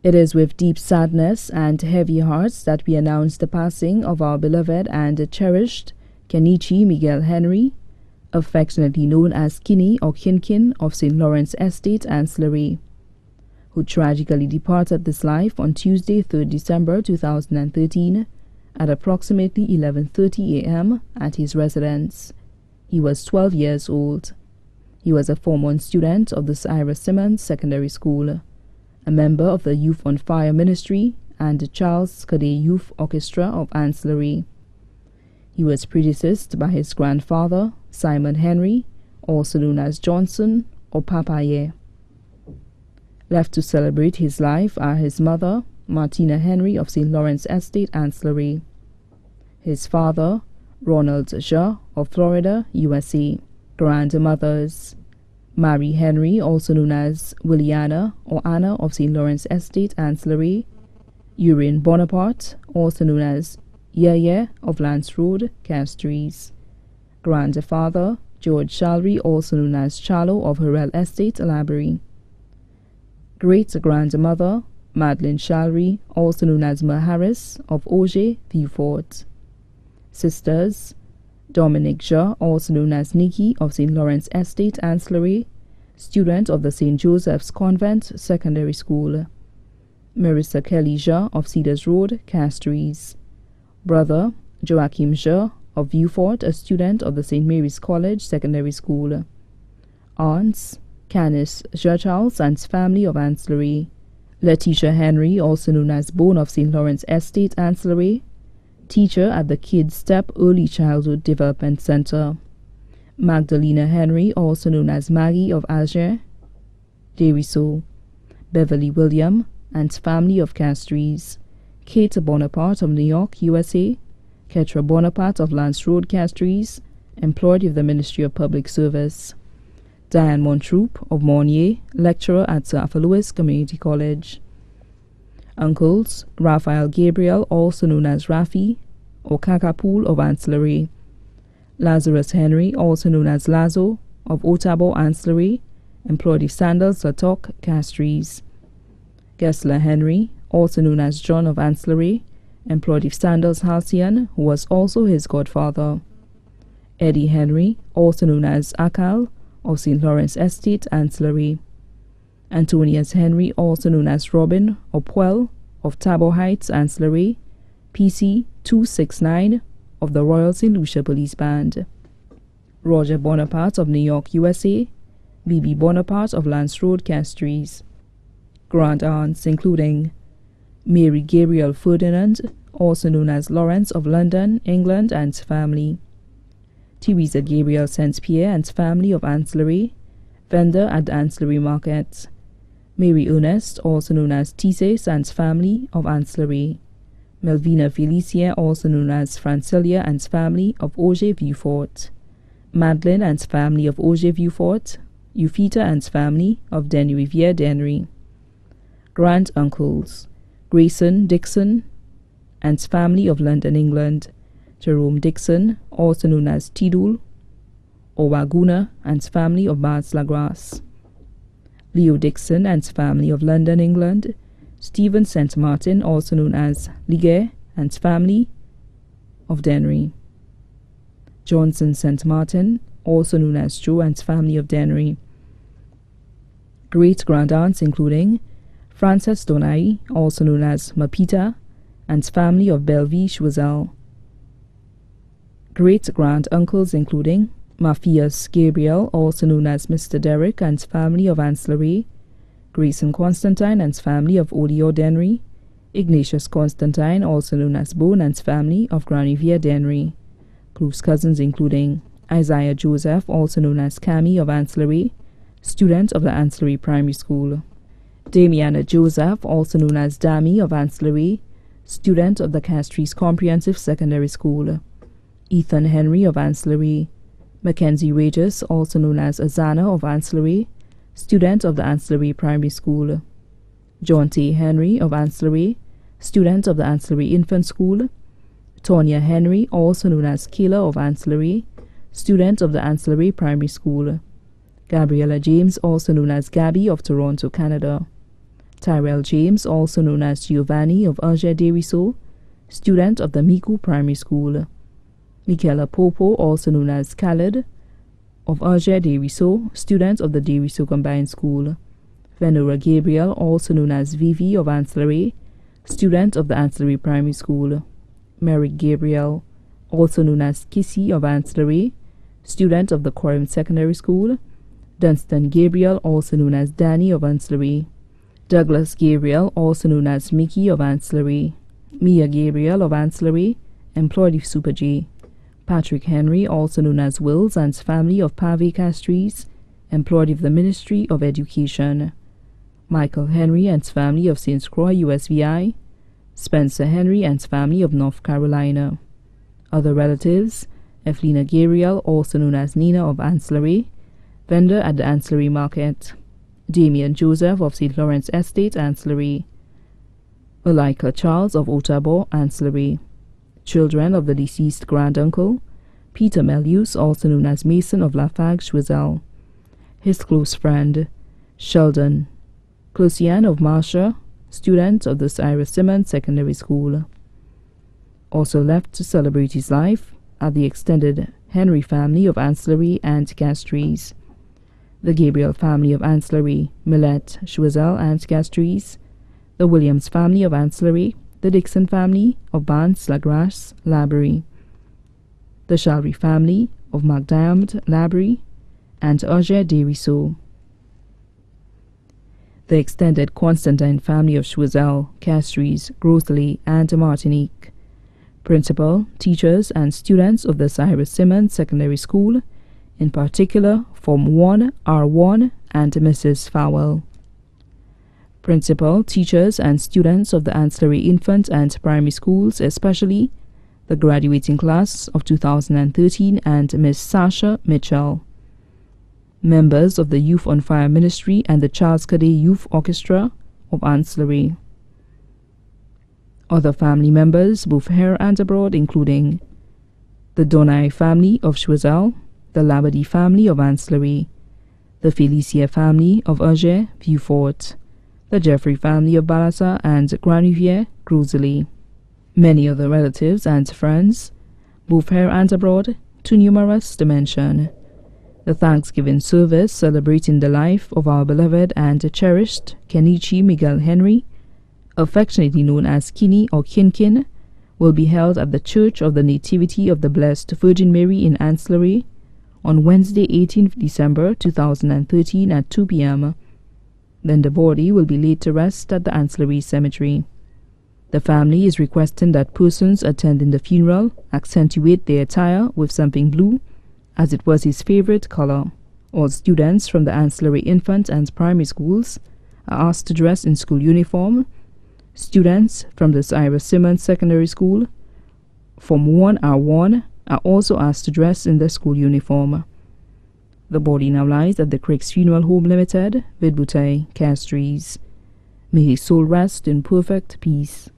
It is with deep sadness and heavy hearts that we announce the passing of our beloved and cherished Kenichi Miguel Henry, affectionately known as Kini or Kinkin of St. Lawrence Estate, Ancillary, who tragically departed this life on Tuesday, 3rd December 2013 at approximately 11:30 a.m. at his residence. He was 12 years old. He was a Form 1 student of the Cyrus Simmons Secondary School, a member of the Youth on Fire Ministry and the Charles Cadet Youth Orchestra of Ancillary. He was predeceased by his grandfather, Simon Henry, also known as Johnson or Papaye. Left to celebrate his life are his mother, Martina Henry of St. Lawrence Estate, Ancillary, his father, Ronald Ja of Florida, USA, grandmothers, Mary Henry, also known as Williana or Anna of St. Lawrence Estate, Ancillary, Urine Bonaparte, also known as Yeye of Lance Road, Castries, grandfather, George Shalry, also known as Charlo of Harrell Estate, Alabary, great-grandmother, Madeline Shalry, also known as Ma Harris of Auger, Vieux-Fort, sisters, Dominic Ja, also known as Nikki of St. Lawrence Estate, Ancillary, student of the St. Joseph's Convent Secondary School, Marissa Kelly Ja of Cedars Road, Castries, brother, Joachim Ja of Vieux-Fort, a student of the St. Mary's College Secondary School, aunts, Canis Ja Charles and his family of Ancillary, Letitia Henry, also known as Bone of St. Lawrence Estate, Ancillary, teacher at the Kids Step Early Childhood Development Center, Magdalena Henry, also known as Maggie of Alger, Deriso, Beverly William and family of Castries, Kate Bonaparte of New York, USA, Ketra Bonaparte of Lance Road, Castries, employed with the Ministry of Public Service, Diane Montroup of Mornier, lecturer at Sir Arthur Lewis Community College. Uncles, Raphael Gabriel, also known as Rafi, or Kakapool of Ancillary, Lazarus Henry, also known as Lazo, of Otabo, Ancillary, employed with Sandals, Latok, Castries, Gessler Henry, also known as John of Ancillary, employed with Sandals Halcyon, who was also his godfather, Eddie Henry, also known as Akal, of St. Lawrence Estate, Ancillary, Antonius Henry, also known as Robin or Puel, of Tabor Heights, Ancillary, PC 269 of the Royal St. Lucia Police Band, Roger Bonaparte of New York, USA, B.B. Bonaparte of Lance Road, Castries, grand aunts including Mary Gabriel Ferdinand, also known as Lawrence of London, England, and family, Teresa Gabriel St. Pierre and family of Ancillary, vendor at the Ancillary Market, Mary Ernest, also known as Tise and family of Ancillary, Melvina Felicia, also known as Francilia and family of Auger Vieux-Fort, Madeline and family of Auger Vieux-Fort, Eufita and family of Denny Riviere Dennery, grand uncles, Grayson Dixon and family of London, England, Jerome Dixon, also known as Tidul, Owaguna and family of Bars Lagras, Leo Dixon and family of London, England, Stephen St. Martin, also known as Ligue and family of Dennery, Johnson St. Martin, also known as Joe and family of Dennery, great-grandaunts including Frances Donai, also known as Mapita, and family of Bellevue, Choiseul, great-grand-uncles including Matthias Gabriel, also known as Mr. Derrick and family of Ancillary, Grayson Constantine and family of Olio Dennery, Ignatius Constantine, also known as Bone and family of Grand Riviere Dennery, close cousins including Isaiah Joseph, also known as Cami of Ancillary, student of the Ancillary Primary School, Damiana Joseph, also known as Dami of Ancillary, student of the Castries Comprehensive Secondary School, Ethan Henry of Ancillary, Mackenzie Regis, also known as Azana of Ancillary, student of the Ancillary Primary School, John T. Henry of Ancillary, student of the Ancillary Infant School, Tonya Henry, also known as Kayla of Ancillary, student of the Ancillary Primary School, Gabriella James, also known as Gabby of Toronto, Canada, Tyrell James, also known as Giovanni of Auger de Risseau, student of the Miku Primary School. Michaela Popo, also known as Khaled, of Auger de Risseau, student of the de Risseau Combined School. Venora Gabriel, also known as Vivi of Ancillary, student of the Ancillary Primary School. Merrick Gabriel, also known as Kissy of Ancillary, student of the Quorum Secondary School. Dunstan Gabriel, also known as Danny of Ancillary. Douglas Gabriel, also known as Mickey of Ancillary. Mia Gabriel of Ancillary, employed of Super J. Patrick Henry, also known as Wills, and family of Pave Castries, employed of the Ministry of Education. Michael Henry and family of St. Croix USVI. Spencer Henry and family of North Carolina. Other relatives: Eflina Gabriel, also known as Nina of Ancillary, vendor at the Ancillary Market. Damian Joseph of St. Lawrence Estate, Ancillary. Olika Charles of Otago, Ancillary. Children of the deceased granduncle: Peter Melius, also known as Mason of Lafargue, Choiseul. His close friend, Sheldon Closian of Marcia, student of the Cyrus Simmons Secondary School. Also left to celebrate his life are the extended Henry family of Ancillary and Castries, the Gabriel family of Ancillary, Millet, Choiseul, and Castries, the Williams family of Ancillary, the Dixon family of Bance, Lagrasse, Labrie, the Shalry family of MacDiarmid, Labrie, and Auger de Risseau. The extended Constantine family of Choiseul, Castries, Grosley, and Martinique. Principal, teachers, and students of the Cyrus Simmons Secondary School, in particular Form 1, R1, and Mrs. Fowell. Principal, teachers, and students of the Ancillary Infant and Primary Schools, especially the graduating class of 2013 and Miss Sasha Mitchell. Members of the Youth on Fire Ministry and the Charles Cadet Youth Orchestra of Ancillary. Other family members, both here and abroad, including the Donai family of Choiseul, the Labadie family of Ancillary, the Felicia family of Auger, Vieux-Fort, the Jeffrey family of Balassa and Granivier, Grosley. Many other relatives and friends, both here and abroad, too numerous to mention. The Thanksgiving service celebrating the life of our beloved and cherished Kenichi Miguel Henry, affectionately known as Kini or Kinkin, will be held at the Church of the Nativity of the Blessed Virgin Mary in Ancillary on Wednesday, 18th December 2013 at 2 p.m. Then the body will be laid to rest at the Ancillary Cemetery. The family is requesting that persons attending the funeral accentuate their attire with something blue, as it was his favorite color. All students from the Ancillary Infant and Primary Schools are asked to dress in school uniform. Students from the Cyrus Simmons Secondary School, Form 1 R1, are also asked to dress in their school uniform. The body now lies at the Craigs Funeral Home Limited, Vidbouteille, Castries. May his soul rest in perfect peace.